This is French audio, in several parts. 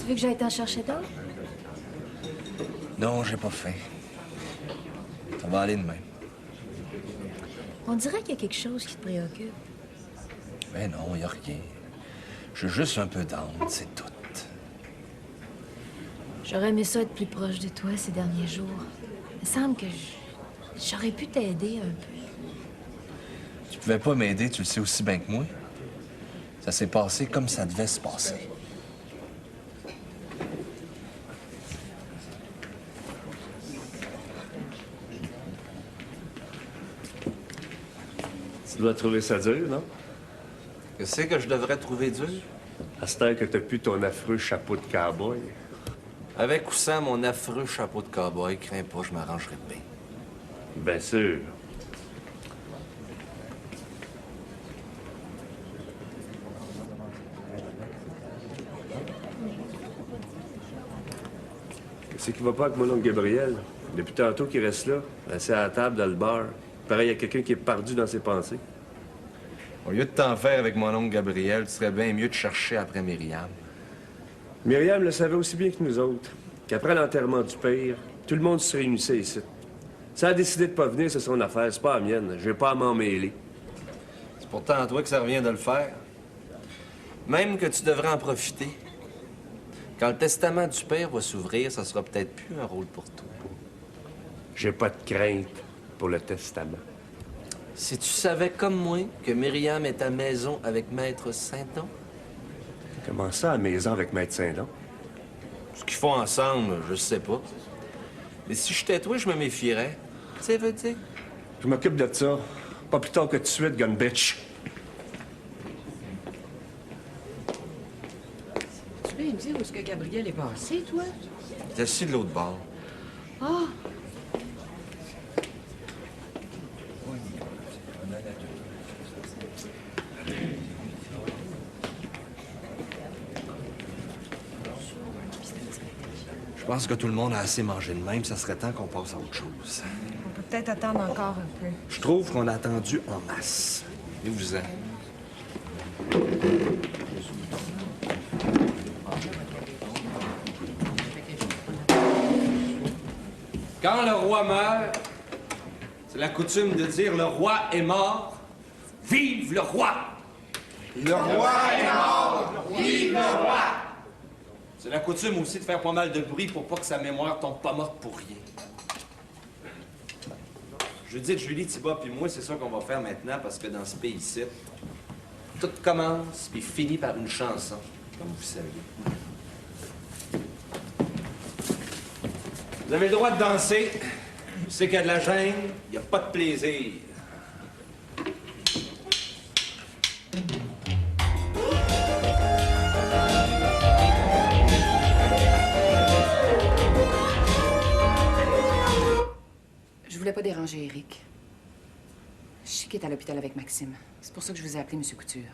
veux que j'aille t'en chercher d'autres? Non, j'ai pas faim. Ça va aller demain. On dirait qu'il y a quelque chose qui te préoccupe. Ben non, y a rien. Je suis juste un peu down, c'est tout. J'aurais aimé ça être plus proche de toi ces derniers jours. Il me semble que j'aurais pu t'aider un peu. Tu pouvais pas m'aider, tu le sais aussi bien que moi. Ça s'est passé comme ça devait se passer. Tu dois trouver ça dur, non? Qu'est-ce que je devrais trouver dur? À cette heure que t'as plus ton affreux chapeau de cow-boy. Avec ou sans mon affreux chapeau de cow-boy, crains pas, je m'arrangerai bien. Bien sûr. Qu'est-ce qui va pas avec mon oncle Gabriel? Depuis tantôt qu'il reste là, assis à la table dans le bar. Pareil, il y a quelqu'un qui est perdu dans ses pensées. Au lieu de t'en faire avec mon oncle Gabriel, tu serais bien mieux de chercher après Myriam. Myriam le savait aussi bien que nous autres, qu'après l'enterrement du père, tout le monde se réunissait ici. Ça a décidé de pas venir, c'est son affaire, c'est pas la mienne. J'ai pas à m'en mêler. C'est pourtant à toi que ça revient de le faire. Même que tu devrais en profiter. Quand le testament du père va s'ouvrir, ça sera peut-être plus un rôle pour toi. J'ai pas de crainte pour le testament. Si tu savais comme moi que Myriam est à maison avec Maître Saint-Don, Comment ça, à la maison avec Maître Saint-Don? ce qu'ils font ensemble, je sais pas. Mais si j'étais toi, je me méfierais. Tu sais, veux dire? Je m'occupe de ça. Pas plus tard que tout de suite, gun bitch. Tu peux me dire où est-ce que Gabriel est passé, toi? T'es assis de l'autre bord. Ah! Je pense que tout le monde a assez mangé de même. Ça serait temps qu'on passe à autre chose. On peut peut-être attendre encore un peu. Je trouve qu'on a attendu en masse. Et vous en? Quand le roi meurt, c'est la coutume de dire le roi est mort. Vive le roi! Le roi est mort! Vive le roi! C'est la coutume aussi de faire pas mal de bruit pour pas que sa mémoire tombe pas morte pour rien. Judith, Julie, Thibaut puis moi, c'est ça qu'on va faire maintenant parce que dans ce pays-ci, tout commence puis finit par une chanson, comme vous savez. Vous avez le droit de danser. Je sais qu'il y a de la gêne, il n'y a pas de plaisir. Je voulais pas déranger Eric. Je sais qu'il est à l'hôpital avec Maxime. C'est pour ça que je vous ai appelé, M. Couture.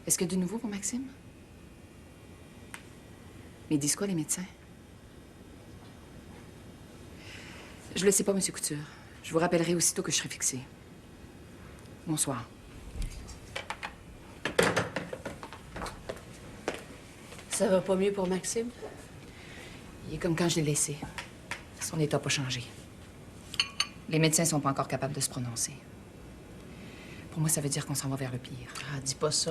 Est-ce que de nouveau pour Maxime? Mais disent quoi, les médecins? Je le sais pas, M. Couture. Je vous rappellerai aussitôt que je serai fixée. Bonsoir. Ça va pas mieux pour Maxime? Il est comme quand je l'ai laissé. Son état n'a pas changé. Les médecins sont pas encore capables de se prononcer. Pour moi, ça veut dire qu'on s'en va vers le pire. Ah, dis pas ça.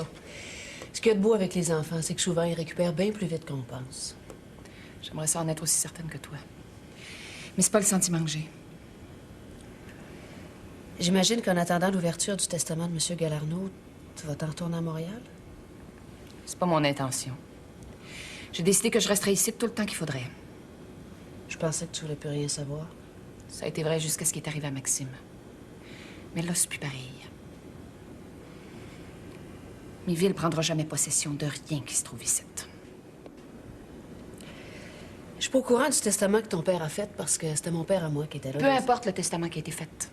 Ce qu'il y a de beau avec les enfants, c'est que souvent, ils récupèrent bien plus vite qu'on pense. J'aimerais ça en être aussi certaine que toi. Mais c'est pas le sentiment que j'ai. J'imagine qu'en attendant l'ouverture du testament de M. Galarneau, tu vas t'en retourner à Montréal? C'est pas mon intention. J'ai décidé que je resterais ici tout le temps qu'il faudrait. Je pensais que tu voulais plus rien savoir. Ça a été vrai jusqu'à ce qui est arrivé à Maxime. Mais là, c'est plus pareil. Miville prendra jamais possession de rien qui se trouve ici. Je suis pas au courant du testament que ton père a fait parce que c'était mon père à moi qui était là. Peu importe le testament qui a été fait.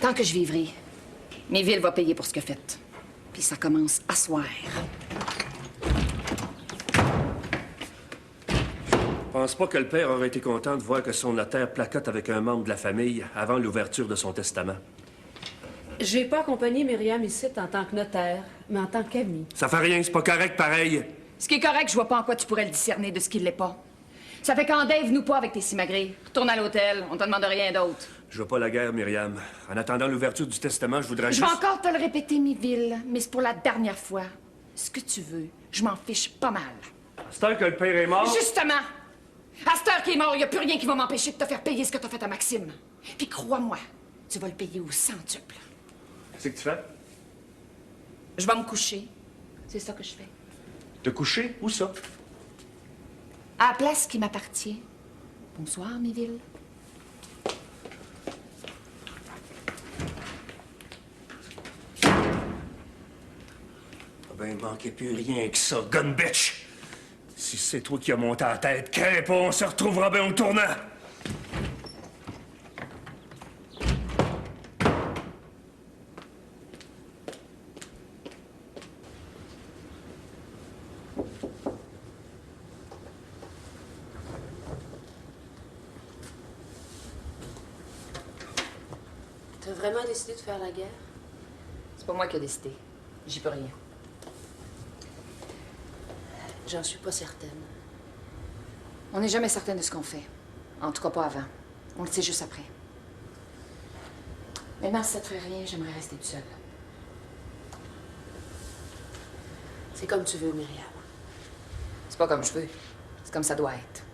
Tant que je vivrai, Miville va payer pour ce qu'il a fait. Puis ça commence à soir. Je pense pas que le père aurait été content de voir que son notaire placote avec un membre de la famille avant l'ouverture de son testament. J'ai pas accompagné Myriam ici en tant que notaire, mais en tant qu'amie. Ça fait rien, c'est pas correct pareil. Ce qui est correct, je vois pas en quoi tu pourrais le discerner de ce qui l'est pas. Ça fait qu'en Dave, nous pas avec tes simagrées. Retourne à l'hôtel, on te demande rien d'autre. Je veux pas la guerre, Myriam. En attendant l'ouverture du testament, je voudrais Je juste... vais encore te le répéter, Miville, mais c'est pour la dernière fois. Ce que tu veux, je m'en fiche pas mal. C'est heure que le père est mort. Justement! À cette heure qu'il est mort, il y a plus rien qui va m'empêcher de te faire payer ce que t'as fait à Maxime. Puis crois-moi, tu vas le payer au centuple. Qu'est-ce que tu fais? Je vais me coucher. C'est ça que je fais. Te coucher? Où ça? À la place qui m'appartient. Bonsoir, Miville. Ben, il manquait plus rien que ça, gun bitch! Si c'est toi qui as monté la tête, crains pas, on se retrouvera bien au tournant! T'as vraiment décidé de faire la guerre? C'est pas moi qui ai décidé. J'y peux rien. J'en suis pas certaine. On n'est jamais certain de ce qu'on fait. En tout cas, pas avant. On le sait juste après. Maintenant, si ça te ferait rien, j'aimerais rester toute seule. C'est comme tu veux, Myriam. C'est pas comme je veux. C'est comme ça doit être.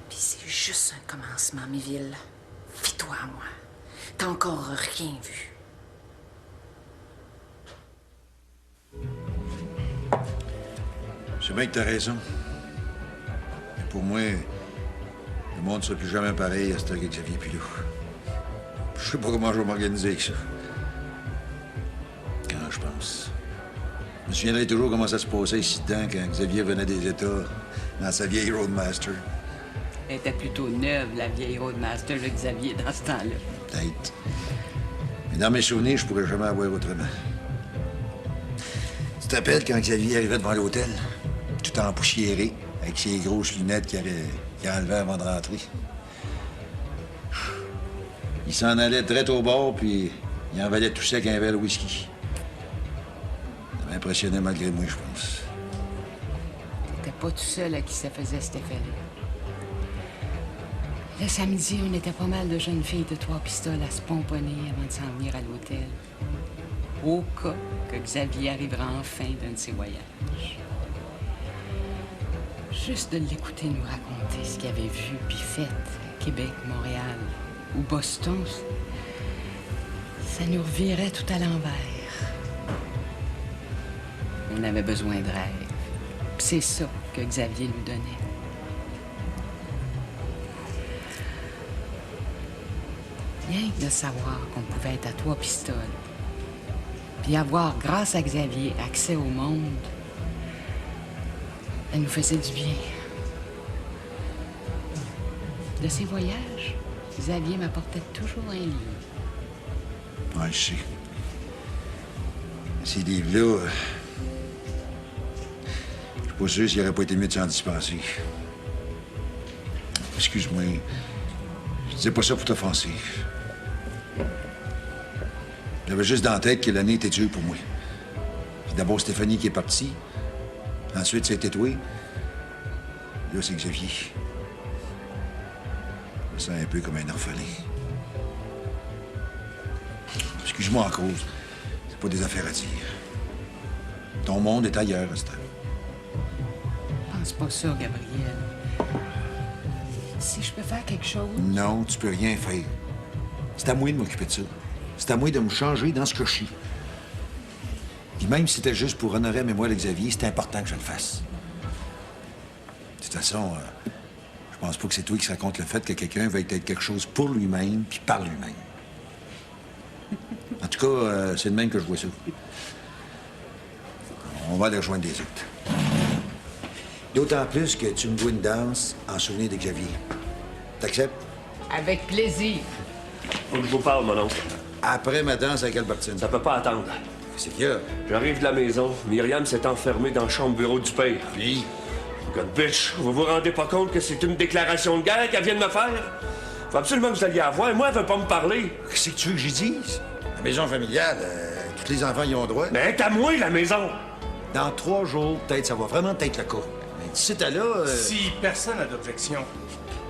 Puis c'est juste un commencement, Miville. Fie-toi à moi. T'as encore rien vu. Je sais bien que t'as raison. Mais pour moi, le monde ne sera plus jamais pareil à cette heure que Xavier Pilou. Je sais pas comment je vais m'organiser avec ça. Quand je pense. Je me souviendrai toujours comment ça se passait ici dedans quand Xavier venait des États dans sa vieille Roadmaster. Elle était plutôt neuve, la vieille Roadmaster, le Xavier, dans ce temps-là. Peut-être. Mais dans mes souvenirs, je pourrais jamais avoir autrement. Tu te rappelles quand Xavier arrivait devant l'hôtel, tout empoussiéré, avec ses grosses lunettes qu'il enlevait avant de rentrer? Il s'en allait direct au bord, puis il en valait tout sec un verre de whisky. Ça m'impressionnait malgré moi, je pense. T'étais pas tout seul à qui ça faisait cet effet-là. Le samedi, on était pas mal de jeunes filles de 3 pistoles à se pomponner avant de s'en venir à l'hôtel. Au cas que Xavier arrivera enfin d'un de ses voyages. Juste de l'écouter nous raconter ce qu'il avait vu puis fait à Québec, Montréal ou Boston, ça nous revirait tout à l'envers. On avait besoin de rêve. Puis c'est ça que Xavier nous donnait. Rien que de savoir qu'on pouvait être à 3 pistoles, puis avoir, grâce à Xavier, accès au monde, ça nous faisait du bien. De ses voyages, Xavier m'apportait toujours un livre. Ouais, je sais. Ces livres-là, je suis pas sûr s'il aurait pas été mieux de s'en dispenser. Excuse-moi, je disais pas ça pour t'offenser. J'avais juste dans la tête que l'année était dure pour moi. Puis d'abord Stéphanie qui est partie. Ensuite, c'était toi. Là, c'est Xavier. Je me sens un peu comme un orphelin. Excuse-moi en cause. C'est pas des affaires à dire. Ton monde est ailleurs, à cette heure. Pense pas ça, Gabriel. Si je peux faire quelque chose... Non, tu peux rien faire. C'est à moi de m'occuper de ça. C'est à moi de me changer dans ce que je suis. Puis même si c'était juste pour honorer la mémoire de Xavier, c'est important que je le fasse. De toute façon, je pense pas que c'est toi qui se raconte le fait que quelqu'un va être quelque chose pour lui-même puis par lui-même. En tout cas, c'est de même que je vois ça. On va aller rejoindre les autres. D'autant plus que tu me dois une danse en souvenir de Xavier. T'acceptes? Avec plaisir. Faut que je vous parle, mon oncle. Après ma danse avec Albertine. Ça peut pas attendre. C'est qu'il y a. J'arrive de la maison. Myriam s'est enfermée dans le chambre bureau du père. Puis? God bitch, vous vous rendez pas compte que c'est une déclaration de guerre qu'elle vient de me faire? Faut absolument que vous alliez la voir. Moi, elle veut pas me parler. Qu'est-ce que tu veux que j'y dise? La maison familiale, tous les enfants y ont droit. Mais elle est à moi, la maison! Dans 3 jours, peut-être, ça va vraiment être le cas. Mais d'ici à là... Si personne n'a d'objection,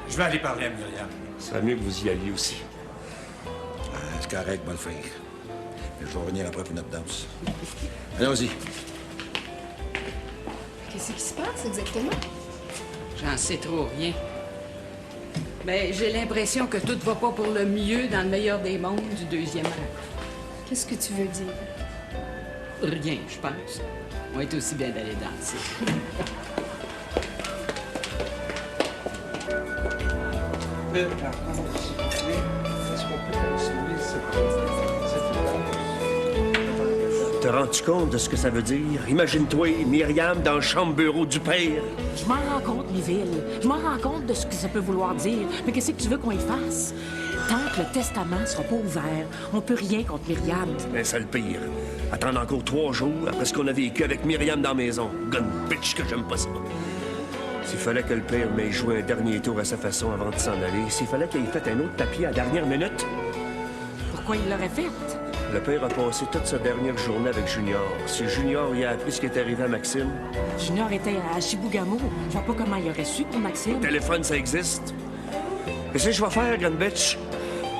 je vais aller parler à Myriam. Ce serait mieux que vous y alliez aussi. C'est correct, va le faire. Mais je vais revenir après pour notre danse. Allons-y. Qu'est-ce qui se passe exactement? J'en sais trop rien. Mais j'ai l'impression que tout va pas pour le mieux dans le meilleur des mondes du 2e acte. Qu'est-ce que tu veux dire? Rien, je pense. On va être aussi bien d'aller danser. Te rends-tu compte de ce que ça veut dire? Imagine-toi, Myriam dans le chambre-bureau du père. Je m'en rends compte, Miville. Je m'en rends compte de ce que ça peut vouloir dire. Mais qu'est-ce que tu veux qu'on y fasse? Tant que le testament sera pas ouvert, on peut rien contre Myriam. Mais c'est le pire. Attendre encore 3 jours après ce qu'on a vécu avec Myriam dans la maison. Gun bitch que j'aime pas ça. S'il fallait que le père m'ait joué un dernier tour à sa façon avant de s'en aller, s'il fallait qu'il ait fait un autre papier à la dernière minute, Pourquoi il l'aurait fait? le père a passé toute sa dernière journée avec Junior. Si Junior y a appris ce qui est arrivé à Maxime, Junior était à Chibougamau. Je vois pas comment il aurait su pour Maxime. téléphone, ça existe. Qu'est-ce que je vais faire, gun bitch?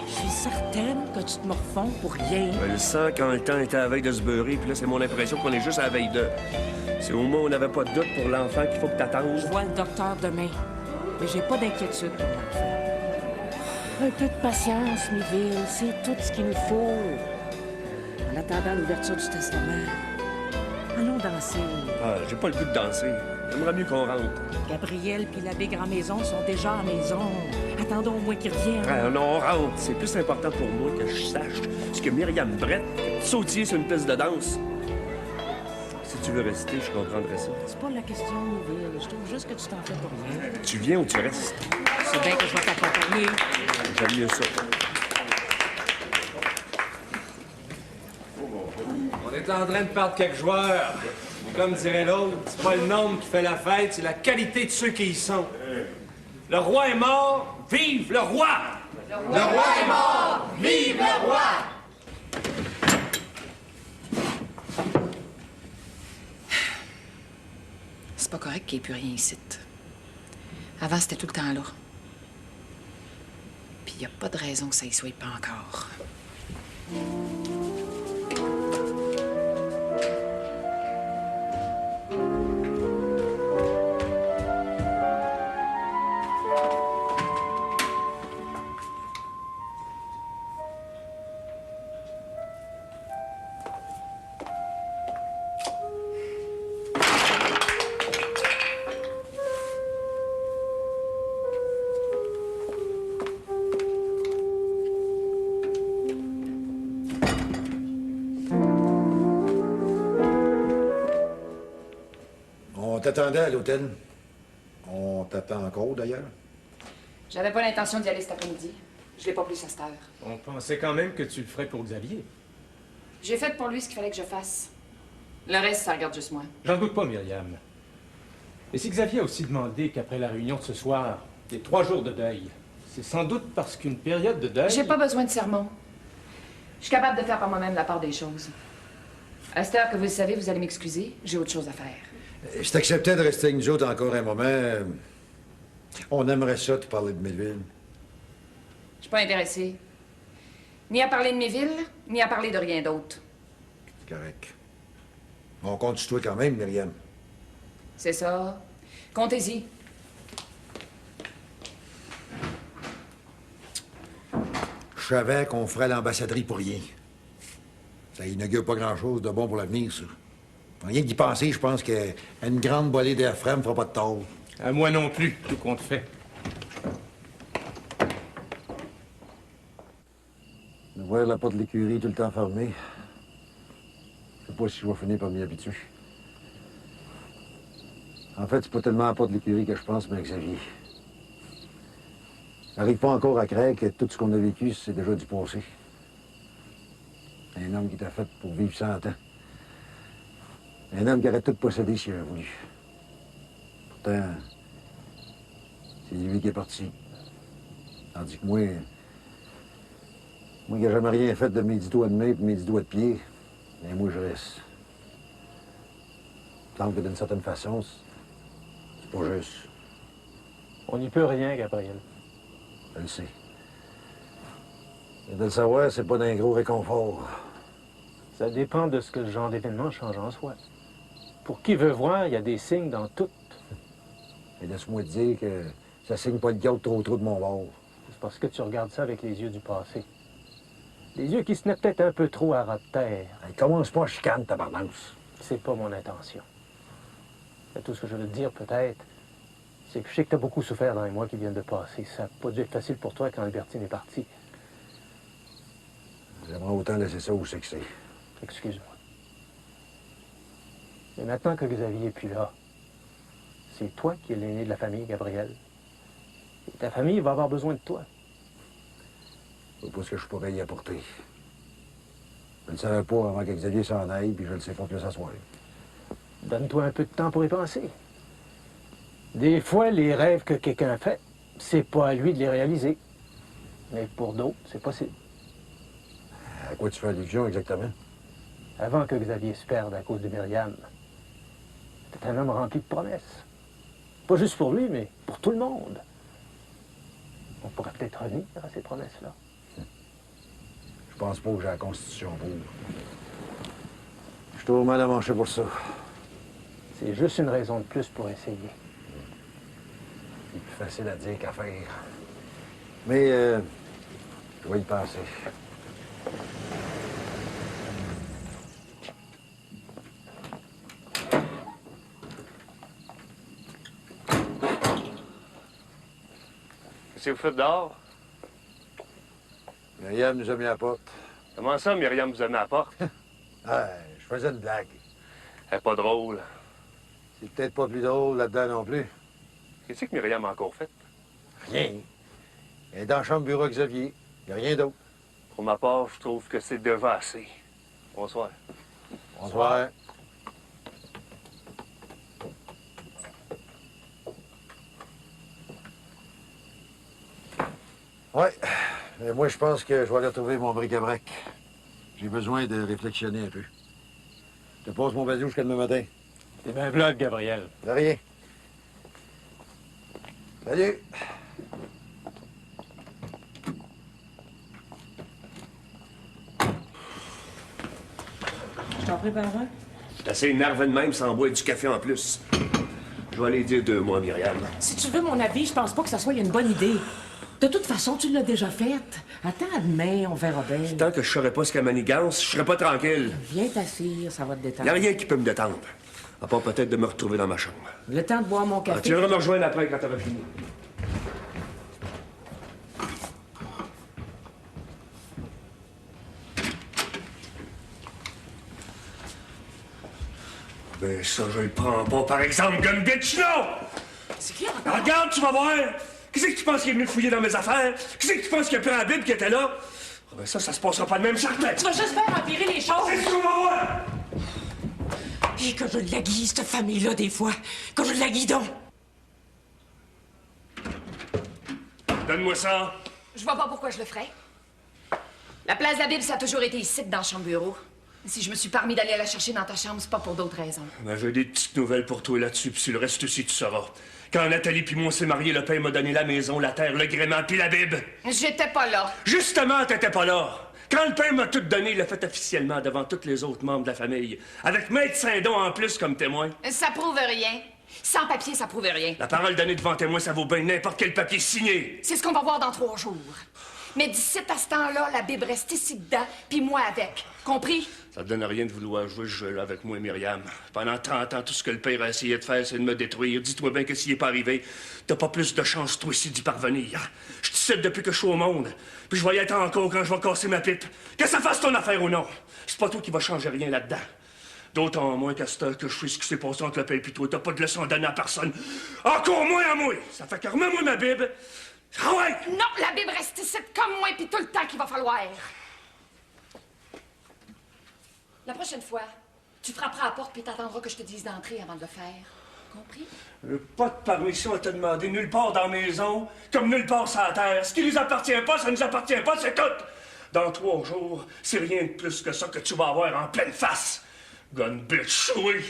Je suis certaine que tu te morfonds pour rien. Je le sens quand le temps était à la veille de se beurrer, puis là, c'est mon impression qu'on est juste à la veille de. Si au moins on n'avait pas de doute pour l'enfant qu'il faut que t'attendes. Je vois le docteur demain. Mais j'ai pas d'inquiétude pour l'enfant. Un peu de patience, Miville. C'est tout ce qu'il nous faut. En attendant l'ouverture du testament. Allons danser. Ah, j'ai pas le goût de danser. J'aimerais mieux qu'on rentre. Gabriel puis l'abbé Grand-Maison sont déjà à la maison. Attendons au moins qu'ils reviennent. Ah, non, on rentre. C'est plus important pour moi que je sache ce que Myriam Brett sautiller sur une piste de danse. Si tu veux rester, je comprendrais ça. C'est pas la question, Miville. Je trouve juste que tu t'en fais pour rien. Tu viens ou tu restes? C'est bien que je vais t'accompagner. J'aime mieux ça. On est en train de perdre quelques joueurs. Comme dirait l'autre, c'est pas le nombre qui fait la fête, c'est la qualité de ceux qui y sont. Le roi est mort, vive le roi! Le roi est mort! Vive le roi! C'est pas correct qu'il n'y ait plus rien ici. Avant, c'était tout le temps là. Puis il n'y a pas de raison que ça y soit pas encore. On t'attendait à l'hôtel. On t'attend encore, d'ailleurs. J'avais pas l'intention d'y aller cet après-midi. Je l'ai pas plus à cette heure. On pensait quand même que tu le ferais pour Xavier. J'ai fait pour lui ce qu'il fallait que je fasse. Le reste, ça regarde juste moi. J'en doute pas, Myriam. Et si Xavier a aussi demandé qu'après la réunion de ce soir, il y ait 3 jours de deuil, c'est sans doute parce qu'une période de deuil... J'ai pas besoin de sermon. Je suis capable de faire par moi-même la part des choses. À cette heure que vous le savez, vous allez m'excuser. J'ai autre chose à faire. Si t'acceptais de rester avec nous autres encore un moment, on aimerait ça te parler de Melville. Je suis pas intéressée. Ni à parler de mes villes, ni à parler de rien d'autre. C'est correct. On compte sur toi quand même, Myriam. C'est ça. Comptez-y. Je savais qu'on ferait l'ambassadrie pour rien. Ça inaugure pas grand-chose de bon pour l'avenir, ça. Rien d'y penser, je pense qu'une grande bolée d'air frais me fera pas de tort. À moi non plus, tout compte fait. De voir la porte de l'écurie tout le temps fermée, je sais pas si je vais finir par m'y habituer. En fait, c'est pas tellement à la porte de l'écurie que je pense, mais à Xavier. J'arrive pas encore à croire que tout ce qu'on a vécu, c'est déjà du passé. Un homme qui t'a fait pour vivre 100 ans. Un homme qui aurait tout possédé s'il avait voulu. Pourtant, c'est lui qui est parti. Tandis que moi qui n'ai jamais rien fait de mes 10 doigts de main et mes 10 doigts de pied, mais moi, je reste. Il me semble que d'une certaine façon, c'est pas juste. On n'y peut rien, Gabriel. Je le sais. Mais de le savoir, c'est pas d'un gros réconfort. Ça dépend de ce que le genre d'événement change en soi. Pour qui veut voir, il y a des signes dans tout. Et laisse-moi te dire que ça signe pas le garde trop de mon bord. C'est parce que tu regardes ça avec les yeux du passé. Les yeux qui se tenaient peut-être un peu trop à ras de terre. Hey, commence pas à chicane, tabarnouche. C'est pas mon intention. Mais tout ce que je veux te dire, peut-être, c'est que je sais que t'as beaucoup souffert dans les mois qui viennent de passer. Ça n'a pas dû être facile pour toi quand Albertine est partie. J'aimerais autant laisser ça où c'est que c'est. Excuse-moi. Mais maintenant que Xavier est plus là, c'est toi qui es l'aîné de la famille, Gabriel. Et ta famille va avoir besoin de toi. Je sais pas ce que je pourrais y apporter. Je ne le savais pas avant que Xavier s'en aille, puis je le sais pas plus à soir. Donne-toi un peu de temps pour y penser. Des fois, les rêves que quelqu'un fait, c'est pas à lui de les réaliser. Mais pour d'autres, c'est possible. À quoi tu fais allusion exactement? Avant que Xavier se perde à cause de Myriam, c'était un homme rempli de promesses. Pas juste pour lui, mais pour tout le monde. On pourrait peut-être revenir à ces promesses-là. Je pense pas que j'ai la constitution pour. Je suis trop mal à manger pour ça. C'est juste une raison de plus pour essayer. C'est plus facile à dire qu'à faire. Mais, je vais y penser. Qu'est-ce que vous faites dehors? Myriam nous a mis à la porte. Comment ça, Myriam vous a mis à la porte? Ah, je faisais une blague. Elle est pas drôle. C'est peut-être pas plus drôle là-dedans non plus. Qu'est-ce que Myriam a encore fait? Rien. Elle est dans la chambre bureau Xavier. Il n'y a rien d'autre. Pour ma part, je trouve que c'est déjà assez. Bonsoir. Bonsoir. Ouais. Mais moi, je pense que je vais aller retrouver mon bric-à-brac. J'ai besoin de réflexionner un peu. Je te pose mon bazou jusqu'à demain matin. T'es bien bloc, Gabriel. De rien. Salut. Je t'en prépare un? T'es assez énervé de même sans boire du café en plus. Je vais aller dire 2 mois, Myriam. Si tu veux mon avis, je pense pas que ça soit une bonne idée. De toute façon, tu l'as déjà faite. Attends demain, on verra bien. Tant que je saurais pas ce qu'elle manigance, je serais pas tranquille. Viens t'asseoir, ça va te Y a détendre. rien qui peut me détendre. À part peut-être de me retrouver dans ma chambre. Le temps de boire mon café. Tu viendras me rejoindre après quand t'auras fini. Ben ça, je le prends pas, par exemple, gun bitch, non! C'est qui encore? Regarde, tu vas voir! Qu'est-ce que tu penses qu'il est venu fouiller dans mes affaires? Qu'est-ce que tu penses qu'il a pris la Bible qui était là? Ah ben ça se passera pas de même, certain! Tu vas juste faire empirer les choses. Qu'est-ce qu'on va voir? Et que je l'aiguille, cette famille-là, des fois. Que je l'aiguille donc. Donne-moi ça. Je vois pas pourquoi je le ferais. La place de la Bible, ça a toujours été ici, dans le bureau. Si je me suis permis d'aller la chercher dans ta chambre, c'est pas pour d'autres raisons. Ben, j'ai des petites nouvelles pour toi là-dessus, puis si le reste aussi, tu sauras. Quand Nathalie puis moi on s'est mariés, le père m'a donné la maison, la terre, le gréement puis la Bible. J'étais pas là. Justement, t'étais pas là. Quand le père m'a tout donné, il l'a fait officiellement devant tous les autres membres de la famille. Avec Maître Saint-Don en plus comme témoin. Ça prouve rien. Sans papier, ça prouve rien. La parole donnée devant témoin, ça vaut bien n'importe quel papier signé. C'est ce qu'on va voir dans 3 jours. Mais d'ici à ce temps-là, la Bible reste ici dedans, puis moi avec. Compris? Ça te donne rien de vouloir jouer ce jeu-là avec moi, Myriam. Pendant 30 ans, tout ce que le père a essayé de faire, c'est de me détruire. Dis-toi bien que s'il est pas arrivé, t'as pas plus de chance, toi aussi, d'y parvenir. Je te cite depuis que je suis au monde. Puis je vais y être encore quand je vais casser ma pipe. Que ça fasse ton affaire ou non. C'est pas toi qui va changer rien là-dedans. D'autant moins qu'à cette heure que je sais ce qui s'est passé entre le père et toi, t'as pas de leçon à donner à personne. Encore moins à moi. Ça fait que remets-moi ma Bible. Ah ouais! Non, la Bible reste ici comme moi, puis tout le temps qu'il va falloir. La prochaine fois, tu frapperas à la porte puis t'attendras que je te dise d'entrer avant de le faire. compris? Pas de permission à te demander nulle part dans la maison, comme nulle part sur la terre. Ce qui nous appartient pas, ça nous appartient pas, c'est tout! Dans 3 jours, c'est rien de plus que ça que tu vas avoir en pleine face. Gun bitch, oui!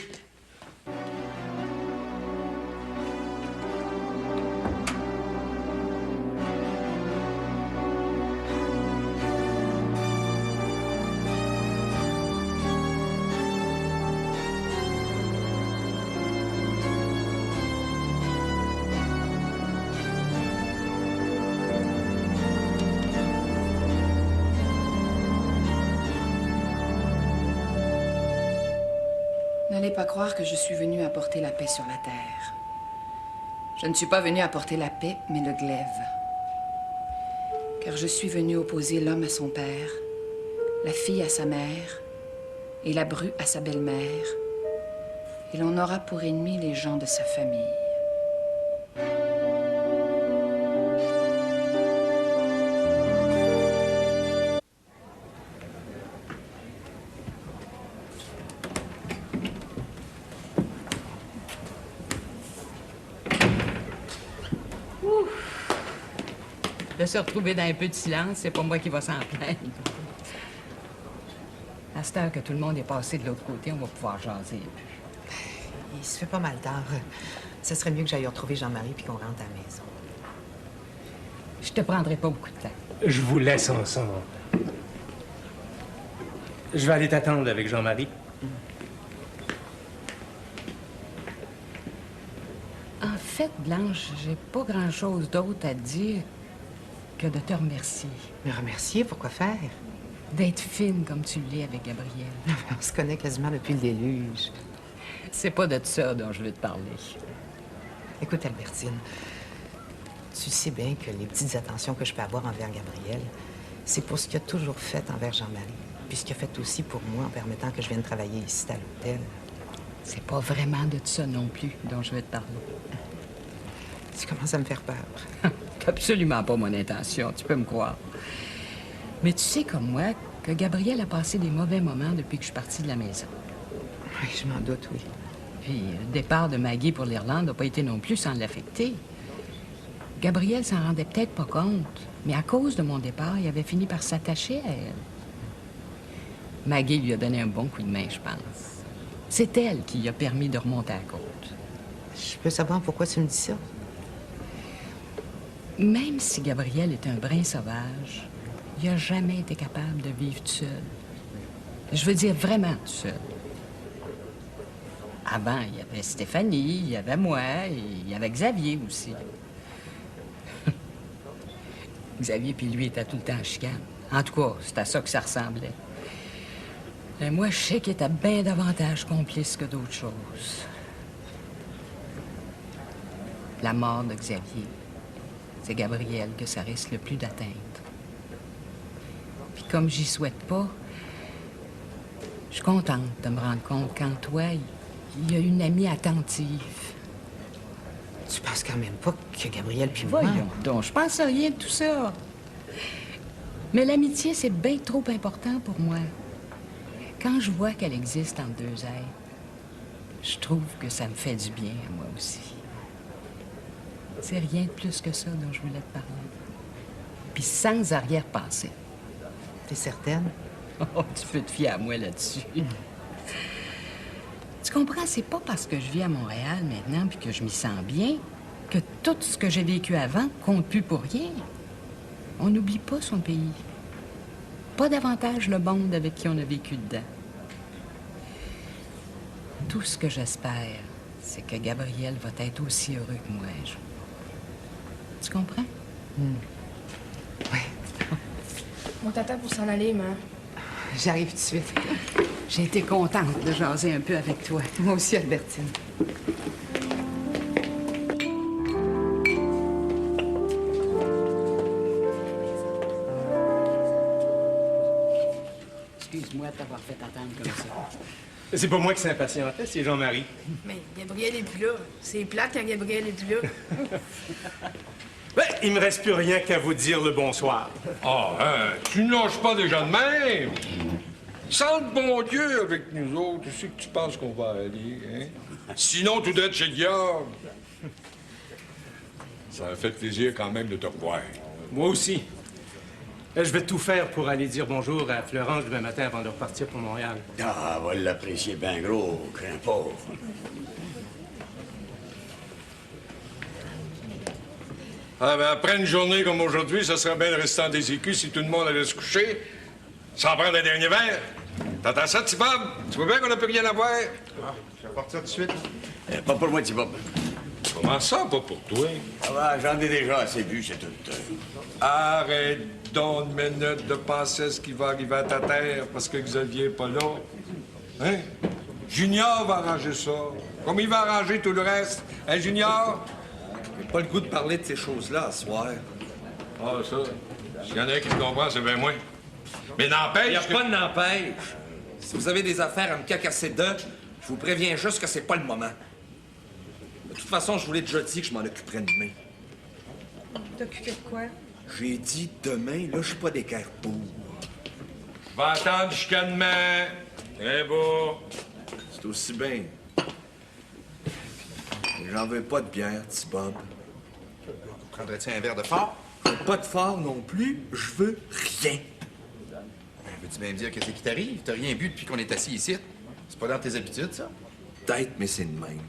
N'allez pas croire que je suis venue apporter la paix sur la terre. Je ne suis pas venue apporter la paix, mais le glaive. Car je suis venue opposer l'homme à son père, la fille à sa mère et la bru à sa belle-mère. Et l'on aura pour ennemis les gens de sa famille. De se retrouver dans un peu de silence, c'est pas moi qui va s'en plaindre. À cette heure que tout le monde est passé de l'autre côté, on va pouvoir jaser. Il se fait pas mal tard. Ce serait mieux que j'aille retrouver Jean-Marie puis qu'on rentre à la maison. Je te prendrai pas beaucoup de temps. Je vous laisse ensemble. Je vais aller t'attendre avec Jean-Marie. En fait, Blanche, j'ai pas grand-chose d'autre à te dire que de te remercier. Me remercier? Pourquoi faire? D'être fine comme tu l'es avec Gabriel. On se connaît quasiment depuis le déluge. C'est pas de ça dont je veux te parler. Écoute, Albertine, tu sais bien que les petites attentions que je peux avoir envers Gabriel, c'est pour ce qu'il a toujours fait envers Jean-Marie, puis ce qu'il a fait aussi pour moi en permettant que je vienne travailler ici à l'hôtel. C'est pas vraiment de ça non plus dont je veux te parler. Tu commences à me faire peur. C'est absolument pas mon intention, tu peux me croire. Mais tu sais comme moi que Gabriel a passé des mauvais moments depuis que je suis partie de la maison. Oui, je m'en doute, oui. Puis le départ de Maggie pour l'Irlande n'a pas été non plus sans l'affecter. Gabriel s'en rendait peut-être pas compte, mais à cause de mon départ, il avait fini par s'attacher à elle. Maggie lui a donné un bon coup de main, je pense. C'est elle qui lui a permis de remonter à la côte. Je peux savoir pourquoi tu me dis ça? Même si Gabriel est un brin sauvage, il n'a jamais été capable de vivre tout seul. Je veux dire vraiment tout seul. Avant, il y avait Stéphanie, il y avait moi, et il y avait Xavier aussi. Xavier puis lui étaient tout le temps en chicane. En tout cas, c'est à ça que ça ressemblait. Et moi, je sais qu'il était bien davantage complice que d'autres choses. La mort de Xavier, c'est Gabriel que ça risque le plus d'atteindre. Puis comme j'y souhaite pas, je suis contente de me rendre compte qu'en toi, il y a une amie attentive. Tu penses quand même pas que Gabriel puis moi... Voyons donc, je pense à rien de tout ça. Mais l'amitié, c'est bien trop important pour moi. Quand je vois qu'elle existe entre deux êtres, je trouve que ça me fait du bien à moi aussi. C'est rien de plus que ça dont je voulais te parler. Puis sans arrière-pensée. T'es certaine? Oh, tu peux te fier à moi là-dessus. Tu comprends, c'est pas parce que je vis à Montréal maintenant puis que je m'y sens bien que tout ce que j'ai vécu avant compte plus pour rien. On n'oublie pas son pays. Pas davantage le monde avec qui on a vécu dedans. Tout ce que j'espère, c'est que Gabriel va être aussi heureux que moi un jour. Tu comprends? Oui. On t'attend pour s'en aller, maman. J'arrive tout de suite. J'ai été contente de jaser un peu avec toi. Moi aussi, Albertine. Excuse-moi de t'avoir fait attendre comme ça. C'est pas moi qui s'impatientais, c'est Jean-Marie. Mais Gabriel est plus là. C'est plate quand Gabriel est plus là. Ben, il me reste plus rien qu'à vous dire le bonsoir. Ah, hein, tu ne lâches pas déjà de même. Sans le bon Dieu avec nous autres, où c'est que tu penses qu'on va aller, hein? Sinon, tout d'être chez Guillaume. Ça m'a fait plaisir quand même de te revoir. Moi aussi. Je vais tout faire pour aller dire bonjour à Florence demain matin avant de repartir pour Montréal. Ah, on va l'apprécier bien gros, crains pas. Ah, ben, après une journée comme aujourd'hui, ça serait bien le restant des écus si tout le monde allait se coucher sans prendre un dernier verre. T'entends ça, T-Bob? Tu vois bien qu'on n'a plus rien à voir? Ah, je vais partir tout de suite. Pas pour moi, T-Bob. Comment ça, pas pour toi? Ah ben, j'en ai déjà assez bu, c'est tout. Arrête donc une minute de penser à ce qui va arriver à ta terre parce que Xavier n'est pas là. Hein? Junior va arranger ça. Comme il va arranger tout le reste. Hein, Junior? J'ai pas le goût de parler de ces choses-là ce soir. Ah, ça. S'il y en a un qui me comprend, c'est bien moi. Mais n'empêche. Il n'y a pas de n'empêche. Si vous avez des affaires à me cacasser de, je vous préviens juste que c'est pas le moment. De toute façon, je vous l'ai déjà dit que je m'en occuperais demain. T'occuper de quoi? J'ai dit demain, là, je suis pas d'équerre pour. Je vais attendre jusqu'à demain. Très beau. C'est aussi bien. J'en veux pas de bière, petit Bob. Prendrais-tu un verre de fort? Pas de fort non plus, je veux rien. Veux-tu bien me dire qu'est-ce qui t'arrive? T'as rien bu depuis qu'on est assis ici? C'est pas dans tes habitudes, ça? Peut-être, mais c'est de même.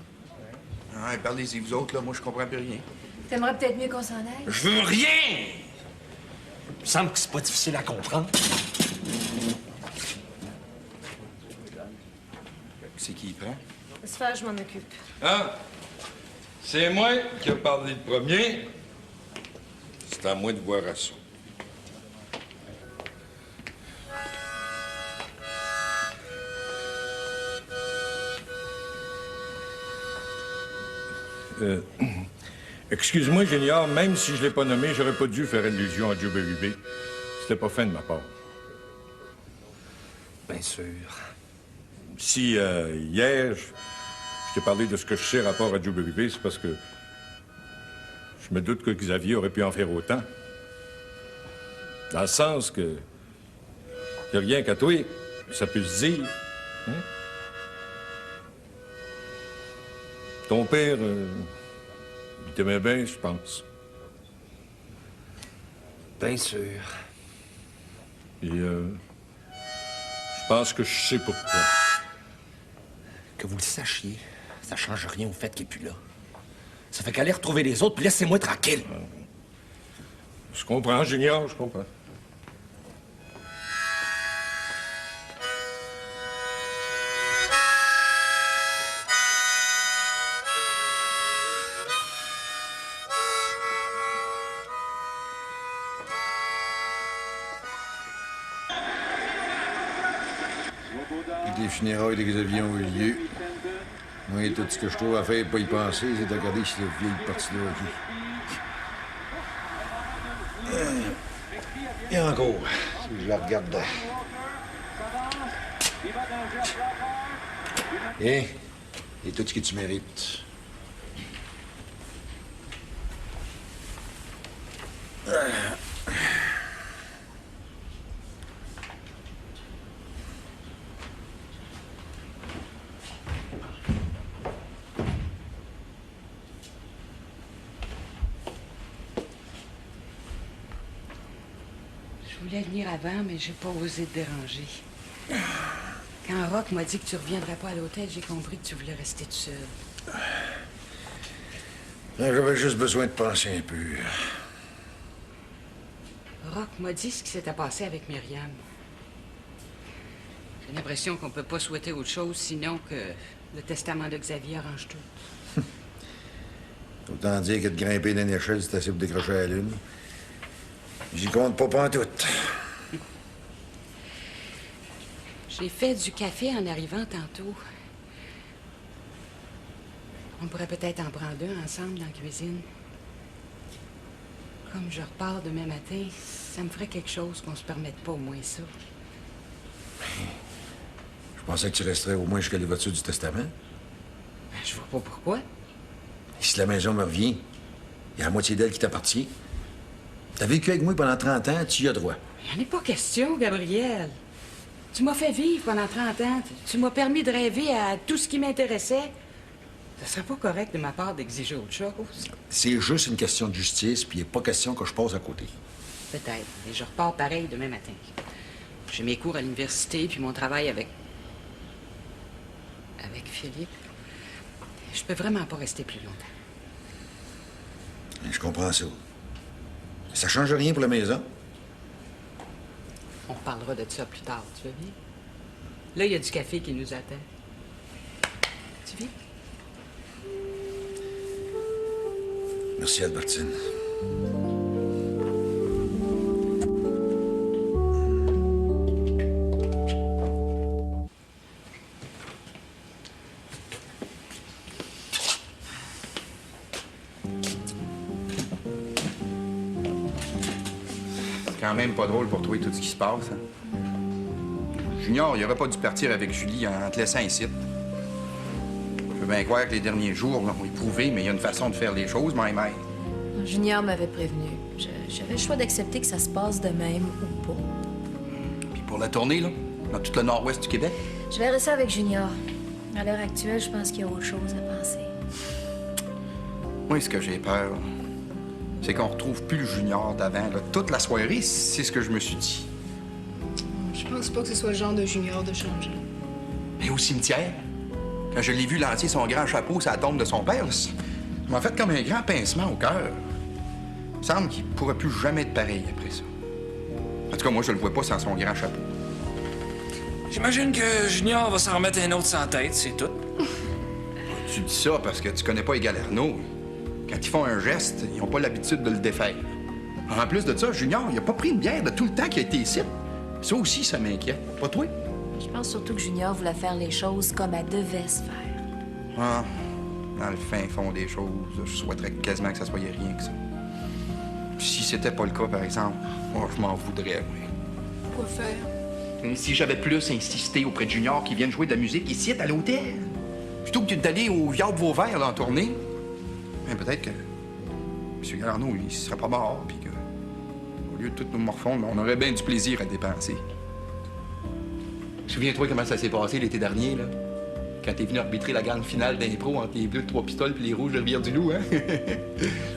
Ouais, parlez-y, vous autres, là, moi, je comprends plus rien. T'aimerais peut-être mieux qu'on s'en aille? Je veux rien! Il me semble que c'est pas difficile à comprendre. C'est qui y prend? Laisse faire, je m'en occupe. Hein? C'est moi qui ai parlé le premier. C'est à moi de voir à ça. Excuse-moi, Junior, même si je l'ai pas nommé, j'aurais pas dû faire allusion à Joe Berube. C'était pas fin de ma part. Bien sûr. Si, hier, je t'ai parlé de ce que je sais rapport à Joe Berube, c'est parce que je me doute que Xavier aurait pu en faire autant. Dans le sens que y a rien qu'à toi, ça peut se dire. Hein? Ton père, il t'aimait bien, je pense. Bien sûr. Et je pense que je sais pourquoi. Que vous le sachiez, ça change rien au fait qu'il n'est plus là. Ça fait qu'aller retrouver les autres, puis laissez-moi tranquille. Je comprends, Junior, je comprends. Les funérailles de Xavier ont eu lieu. Moi, tout ce que je trouve à faire pour y penser, c'est de regarder si cette vieille partie-là qui. Et encore, si je la regarde. Et tout ce que tu mérites. Je voulais venir avant, mais j'ai pas osé te déranger. Quand Rock m'a dit que tu reviendrais pas à l'hôtel, j'ai compris que tu voulais rester tout seul. J'avais juste besoin de penser un peu. Rock m'a dit ce qui s'était passé avec Myriam. J'ai l'impression qu'on peut pas souhaiter autre chose sinon que le testament de Xavier arrange tout. Autant dire que de grimper dans une échelle, c'est assez pour décrocher à la lune. J'y compte pas pantoute. J'ai fait du café en arrivant tantôt. On pourrait peut-être en prendre un ensemble dans la cuisine. Comme je repars demain matin, ça me ferait quelque chose qu'on se permette pas au moins ça. Je pensais que tu resterais au moins jusqu'à l'évocation du testament. Ben, je vois pas pourquoi. Et si la maison me revient, il y a la moitié d'elle qui t'appartient. T'as vécu avec moi pendant 30 ans, tu y as droit. Il n'y en est pas question, Gabriel. Tu m'as fait vivre pendant 30 ans. Tu m'as permis de rêver à tout ce qui m'intéressait. Ça serait pas correct de ma part d'exiger autre chose. C'est juste une question de justice, puis il n'est pas question que je passe à côté. Peut-être, mais je repars pareil demain matin. J'ai mes cours à l'université, puis mon travail avec Philippe. Je peux vraiment pas rester plus longtemps. Je comprends ça. Ça change rien pour la maison. On reparlera de ça plus tard, tu veux bien? Là, il y a du café qui nous attend. Tu viens? Merci, Albertine. C'est quand même pas drôle pour toi tout ce qui se passe. Hein? Junior, il aurait pas dû partir avec Julie en te laissant ici. Je veux bien croire que les derniers jours l'ont éprouvé, mais il y a une façon de faire les choses, même. Junior m'avait prévenu. J'avais le choix d'accepter que ça se passe de même ou pas. Puis pour la tournée, là, dans tout le nord-ouest du Québec, Je verrai ça avec Junior. À l'heure actuelle, je pense qu'il y a autre chose à penser. moi, ce que j'ai peur, c'est qu'on retrouve plus le Junior d'avant. Là. Toute la soirée, c'est ce que je me suis dit. Je pense pas que ce soit le genre de Junior de changer. Mais au cimetière, quand je l'ai vu lancer son grand chapeau sur la tombe de son père, ça m'a fait comme un grand pincement au cœur. Il me semble qu'il pourrait plus jamais être pareil après ça. En tout cas, moi, je le vois pas sans son grand chapeau. J'imagine que Junior va s'en remettre un autre sans tête, c'est tout. Tu dis ça parce que tu connais pas les Galerno. Quand ils font un geste, ils ont pas l'habitude de le défaire. En plus de ça, Junior, il a pas pris une bière de tout le temps qu'il a été ici. Ça aussi, ça m'inquiète. Pas toi? Je pense surtout que Junior voulait faire les choses comme elle devait se faire. Ah, dans le fin fond des choses, je souhaiterais quasiment que ça soit rien que ça. Si c'était pas le cas, par exemple, moi, je m'en voudrais, oui. Quoi faire? Si j'avais plus insisté auprès de Junior qui vienne jouer de la musique ici, à l'hôtel, plutôt que d'aller au Viard de Vauvert, là, en tournée, ben, peut-être que M. Galarno, il serait pas mort, puis que, au lieu de tout nous morfondre, on aurait bien du plaisir à dépenser. Souviens-toi comment ça s'est passé l'été dernier, là? Quand t'es venu arbitrer la grande finale d'impro entre les Bleus de Trois-Pistoles et les Rouges de Rivière-du-Loup, hein?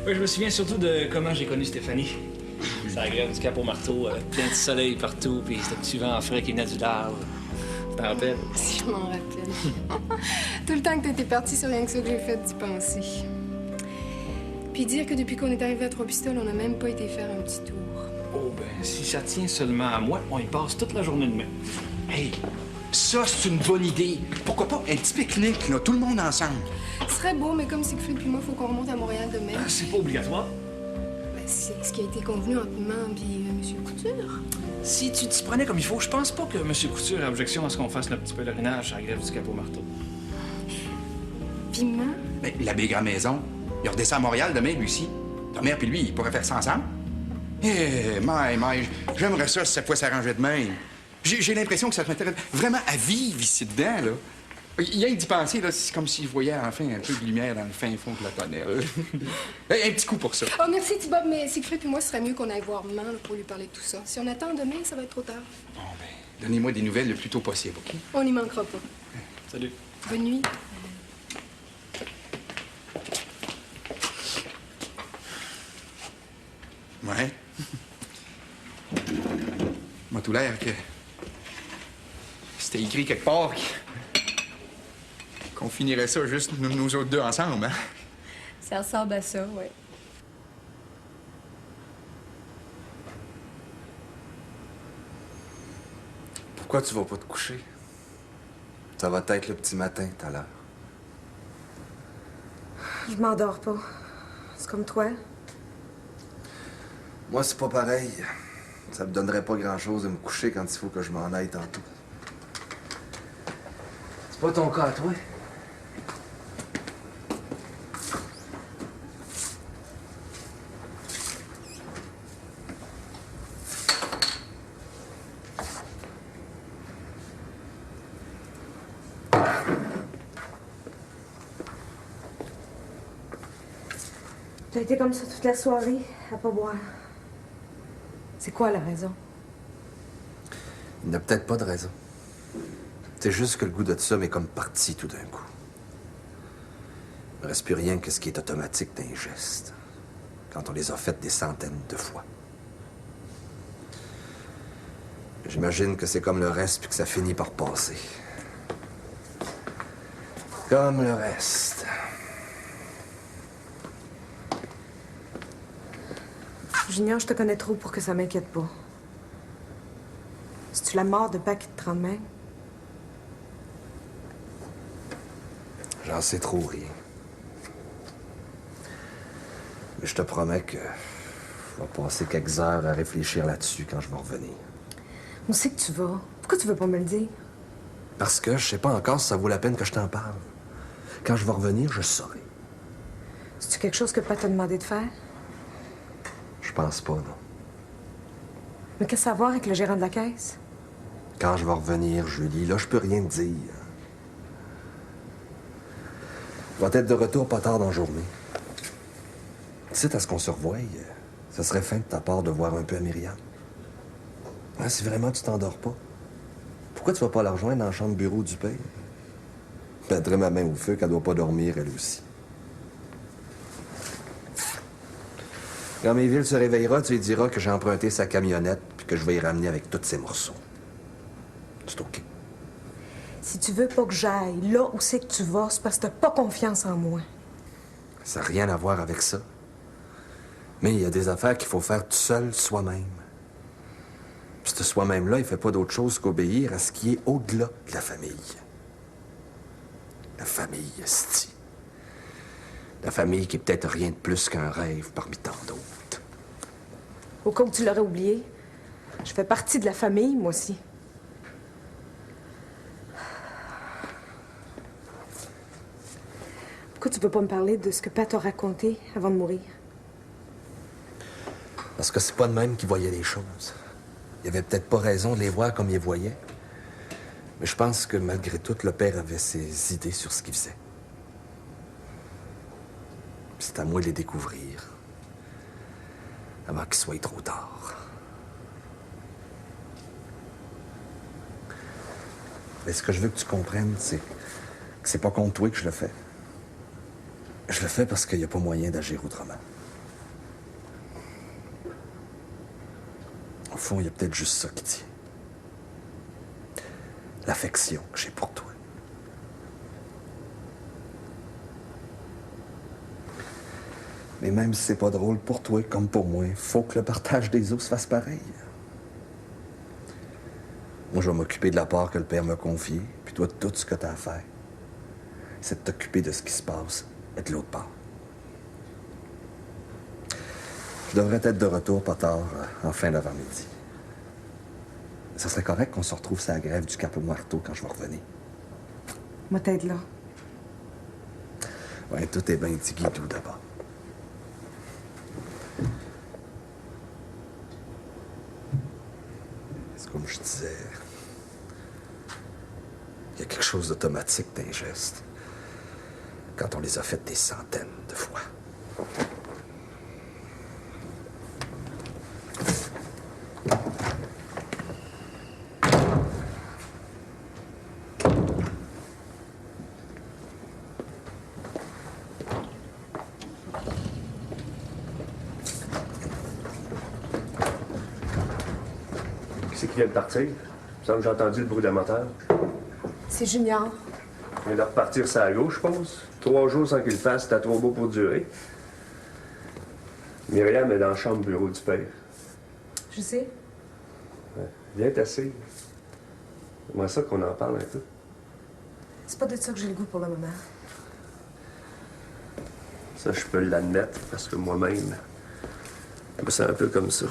Oui, je me souviens surtout de comment j'ai connu Stéphanie. Ça grève du Cap-au-Marteau, plein de soleil partout, puis c'était le petit vent frais qui venait du large. Tu t'en rappelles? Si je m'en rappelle. Tout le temps que t'étais parti, c'est rien que ça que j'ai fait d'y penser. Puis dire que depuis qu'on est arrivé à Trois-Pistoles, on n'a même pas été faire un petit tour. Oh, ben, si ça tient seulement à moi, on y passe toute la journée demain. Hey, ça, c'est une bonne idée. Pourquoi pas un petit pique-nique, là, tout le monde ensemble? Ce serait beau, mais comme Siegfried puis moi, faut qu'on remonte à Montréal demain. C'est pas obligatoire. Ben, c'est ce qui a été convenu entre maman et M. Couture. Si tu t'y prenais comme il faut, je pense pas que M. Couture ait objection à ce qu'on fasse notre petit pèlerinage à la grève du Cap-au-Marteau. Puis maman? Ben, l'abbé Grand-Maison, il redescend à Montréal demain, lui aussi. Ta mère puis lui, ils pourraient faire ça ensemble. Eh, mais, j'aimerais ça si cette fois s'arrangeait de même. J'ai l'impression que ça te mettrait vraiment à vivre ici dedans, là. Il y a d'y penser, là, c'est comme s'il voyait enfin un peu de lumière dans le fin fond de la tonnelle. Un petit coup pour ça. Oh, merci, Thibaut, mais Siegfried et moi, ce serait mieux qu'on aille voir maman là, pour lui parler de tout ça. Si on attend demain, ça va être trop tard. Bon, ben, donnez-moi des nouvelles le plus tôt possible, OK? On n'y manquera pas. Salut. Bonne nuit. Ouais. Moi, tout l'air que c'était écrit quelque part qu'on finirait ça juste nous autres deux ensemble, hein? Ça ressemble à ça, ouais. Pourquoi tu vas pas te coucher? Ça va être le petit matin tout à l'heure. Je m'endors pas. C'est comme toi. Moi, c'est pas pareil. Ça me donnerait pas grand-chose de me coucher quand il faut que je m'en aille tantôt. C'est pas ton cas à toi? T'as été comme ça toute la soirée, à pas boire. C'est quoi la raison? Il n'y a peut-être pas de raison. C'est juste que le goût de ça m'est comme parti tout d'un coup. Il ne reste plus rien que ce qui est automatique d'un geste, quand on les a faites des centaines de fois. J'imagine que c'est comme le reste, puis que ça finit par passer. Comme le reste. Junior, je te connais trop pour que ça m'inquiète pas. C'est-tu la mort de Pat qui te rend de même? J'en sais trop rien. Mais je te promets que je vais passer quelques heures à réfléchir là-dessus quand je vais revenir. Où c'est que tu vas? Pourquoi tu veux pas me le dire? Parce que je sais pas encore si ça vaut la peine que je t'en parle. Quand je vais revenir, je saurai. C'est-tu quelque chose que Pat t'a demandé de faire? Je pense pas, non. Mais qu'est-ce que ça a à voir avec le gérant de la caisse? Quand je vais revenir, Julie, là, je peux rien te dire. Je vais être de retour pas tard dans la journée. Tu sais, à ce qu'on se revoie, ce serait fin de ta part de voir un peu à Myriam. Hein, si vraiment tu t'endors pas, pourquoi tu vas pas la rejoindre dans la chambre bureau du père? Je mettrai ma main au feu qu'elle doit pas dormir, elle aussi. Quand Méville se réveillera, tu lui diras que j'ai emprunté sa camionnette puis que je vais y ramener avec tous ses morceaux. C'est OK. Si tu veux pas que j'aille là où c'est que tu vas, c'est parce que t'as pas confiance en moi. Ça n'a rien à voir avec ça. Mais il y a des affaires qu'il faut faire tout seul, soi-même. Puis ce soi-même-là, il fait pas d'autre chose qu'obéir à ce qui est au-delà de la famille. La famille, esti. La famille qui est peut-être rien de plus qu'un rêve parmi tant d'autres. Au cas où tu l'aurais oublié, je fais partie de la famille, moi aussi. Pourquoi tu veux pas me parler de ce que Pat t'a raconté avant de mourir? Parce que c'est pas de même qu'il voyait les choses. Il avait peut-être pas raison de les voir comme il les voyait. Mais je pense que malgré tout, le père avait ses idées sur ce qu'il faisait. C'est à moi de les découvrir. Avant qu'il soit trop tard. Mais ce que je veux que tu comprennes, c'est que c'est pas contre toi que je le fais. Je le fais parce qu'il n'y a pas moyen d'agir autrement. Au fond, il y a peut-être juste ça qui tient. L'affection que j'ai pour toi. Mais même si c'est pas drôle pour toi comme pour moi, faut que le partage des os se fasse pareil. Moi, je vais m'occuper de la part que le père m'a confiée, puis toi, tout ce que t'as à faire, c'est de t'occuper de ce qui se passe et de l'autre part. Je devrais être de retour pas tard, en fin d'avant-midi. Ça serait correct qu'on se retrouve sur la grève du Capo Marteau quand je vais revenir. Moi, t'aide là. Ouais, tout est bien dit guidou d'abord. C'est comme je disais. Il y a quelque chose d'automatique d'un geste. Quand on les a fait des centaines de fois. Qui c'est qui vient de partir? Il me semble que j'ai entendu le bruit d'un moteur. C'est Junior. Il vient de repartir ça à gauche, je pense. 3 jours sans qu'il le fasse, c'était trop beau pour durer. Myriam est dans la chambre bureau du père. Je sais. Ouais. Viens t'asseoir. J'aimerais ça qu'on en parle un peu. C'est pas de ça que j'ai le goût pour le moment. Ça, je peux l'admettre, parce que moi-même, je me sens un peu comme ça.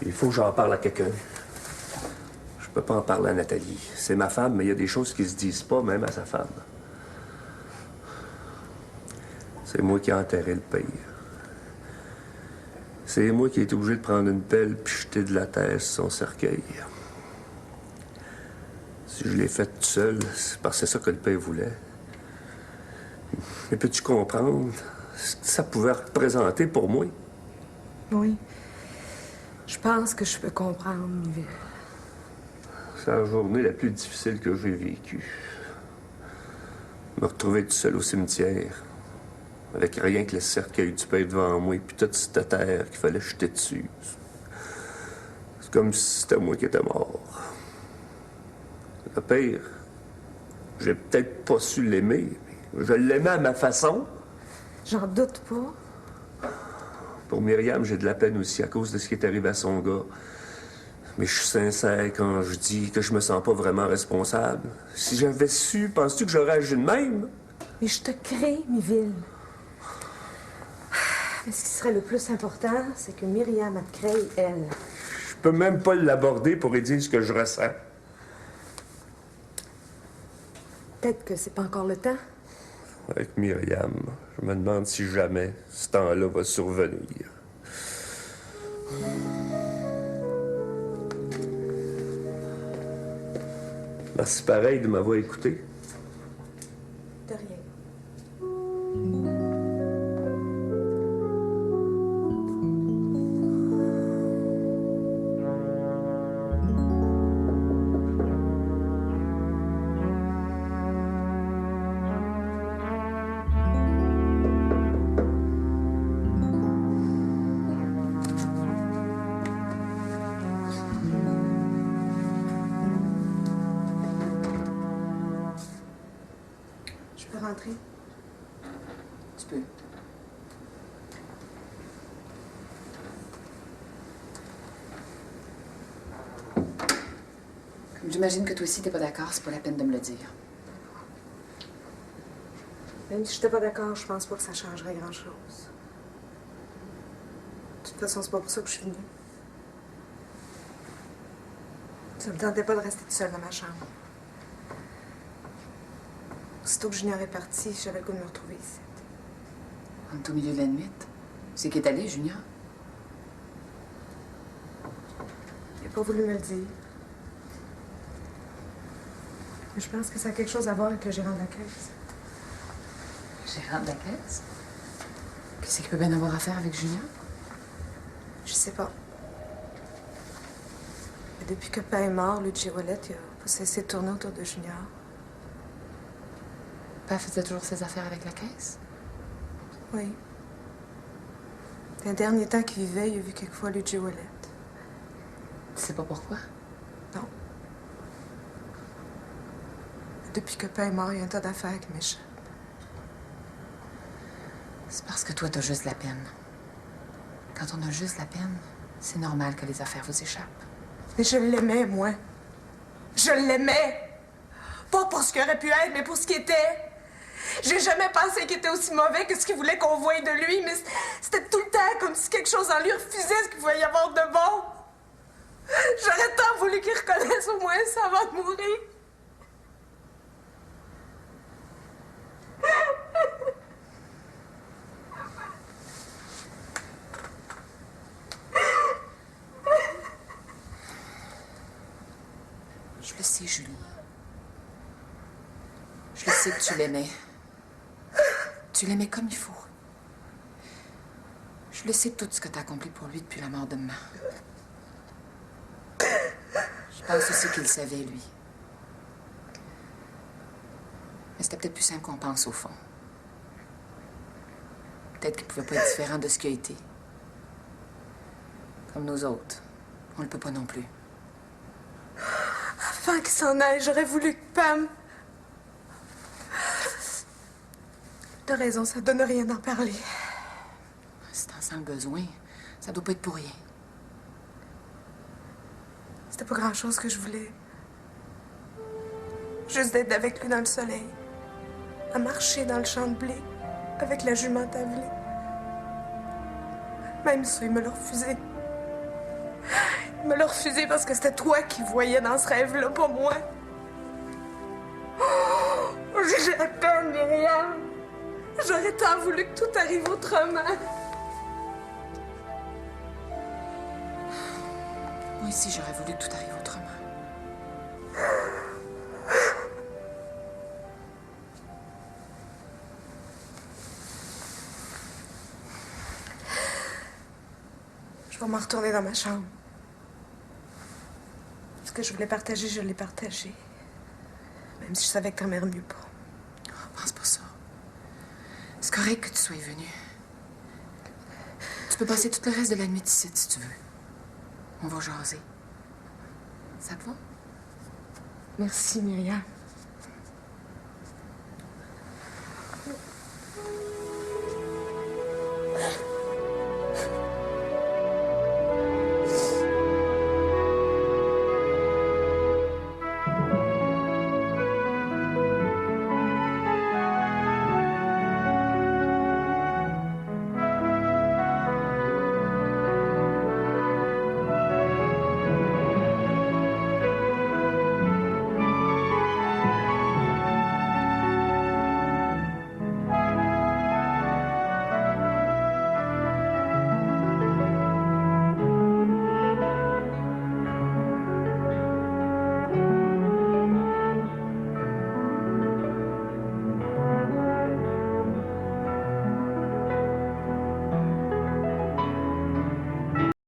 Il faut que j'en parle à quelqu'un. Je peux pas en parler à Nathalie. C'est ma femme, mais il y a des choses qui se disent pas, même à sa femme. C'est moi qui ai enterré le pire. C'est moi qui ai été obligé de prendre une pelle puis jeter de la terre sur son cercueil. Si je l'ai fait tout seul, c'est parce que c'est ça que le père voulait. Mais peux-tu comprendre ce que ça pouvait représenter pour moi? Oui. Je pense que je peux comprendre, Miville. C'est la journée la plus difficile que j'ai vécue. Je me retrouvais tout seul au cimetière, avec rien que le cercueil du père devant moi, puis toute cette terre qu'il fallait jeter dessus. C'est comme si c'était moi qui étais mort. Le pire, j'ai peut-être pas su l'aimer, mais je l'aimais à ma façon. J'en doute pas. Pour Myriam, j'ai de la peine aussi à cause de ce qui est arrivé à son gars. Mais je suis sincère quand je dis que je me sens pas vraiment responsable. Si j'avais su, penses-tu que j'aurais agi de même? Mais je te crée, Miville. Mais ce qui serait le plus important, c'est que Myriam a te créé, elle. Je peux même pas l'aborder pour lui dire ce que je ressens. Peut-être que c'est pas encore le temps. Avec Myriam, je me demande si jamais ce temps-là va survenir. Merci pareil de m'avoir écouté. De rien. Je peux rentrer? Tu peux. Comme j'imagine que toi aussi t'es pas d'accord, c'est pas la peine de me le dire. Même si j'étais pas d'accord, je pense pas que ça changerait grand-chose. De toute façon, c'est pas pour ça que je suis venue. Ça me tentait pas de rester toute seule dans ma chambre. Aussitôt que Junior est parti, j'avais le goût de me retrouver ici. On est au milieu de la nuit. C'est qui est allé, Junior? Il a pas voulu me le dire. Mais je pense que ça a quelque chose à voir avec le gérant de la caisse. Gérant de la caisse? Qu'est-ce qu'il peut bien avoir à faire avec Junior? Je sais pas. Et depuis que Père est mort, Luigi Wallet, il a pas cessé de tourner autour de Junior. Père faisait toujours ses affaires avec la caisse? Oui. Les derniers temps qu'il vivait, il a vu quelquefois Luigi Wallet. Tu sais pas pourquoi? Non. Depuis que Père est mort, il y a un tas d'affaires qui m'échappent. C'est parce que toi, t'as juste la peine. Quand on a juste la peine, c'est normal que les affaires vous échappent. Mais je l'aimais, moi. Je l'aimais. Pas pour ce qu'il aurait pu être, mais pour ce qu'il était. J'ai jamais pensé qu'il était aussi mauvais que ce qu'il voulait qu'on voie de lui, mais c'était tout le temps comme si quelque chose en lui refusait ce qu'il pouvait y avoir de bon. J'aurais tant voulu qu'il reconnaisse au moins ça avant de mourir. Je le sais, Julie. Je le sais que tu l'aimais. Tu l'aimais comme il faut. Je le sais tout ce que t'as accompli pour lui depuis la mort de maman. Je pense aussi qu'il le savait, lui. Mais c'était peut-être plus simple qu'on pense, au fond. Peut-être qu'il pouvait pas être différent de ce qu'il a été. Comme nous autres. On le peut pas non plus. Avant qu'il s'en aille, j'aurais voulu que Pam... T'as raison, ça donne rien d'en parler. Si t'en sens le besoin, ça doit pas être pour rien. C'était pas grand-chose que je voulais. Juste d'être avec lui dans le soleil. À marcher dans le champ de blé, avec la jument tavelée. Même ça, il me l'a refusé. Il me l'a refusé parce que c'était toi qui voyais dans ce rêve-là, pas moi. Oh, j'ai la peine, Myriam. J'aurais tant voulu que tout arrive autrement. Moi aussi, j'aurais voulu que tout arrive autrement. Je vais m'en retourner dans ma chambre. Ce que je voulais partager, je l'ai partagé. Même si je savais que ta mère mieux pas. Pense pas ça. C'est correct que tu sois venu. Tu peux passer tout le reste de la nuit ici, si tu veux. On va jaser. Ça te va? Merci, Myriam.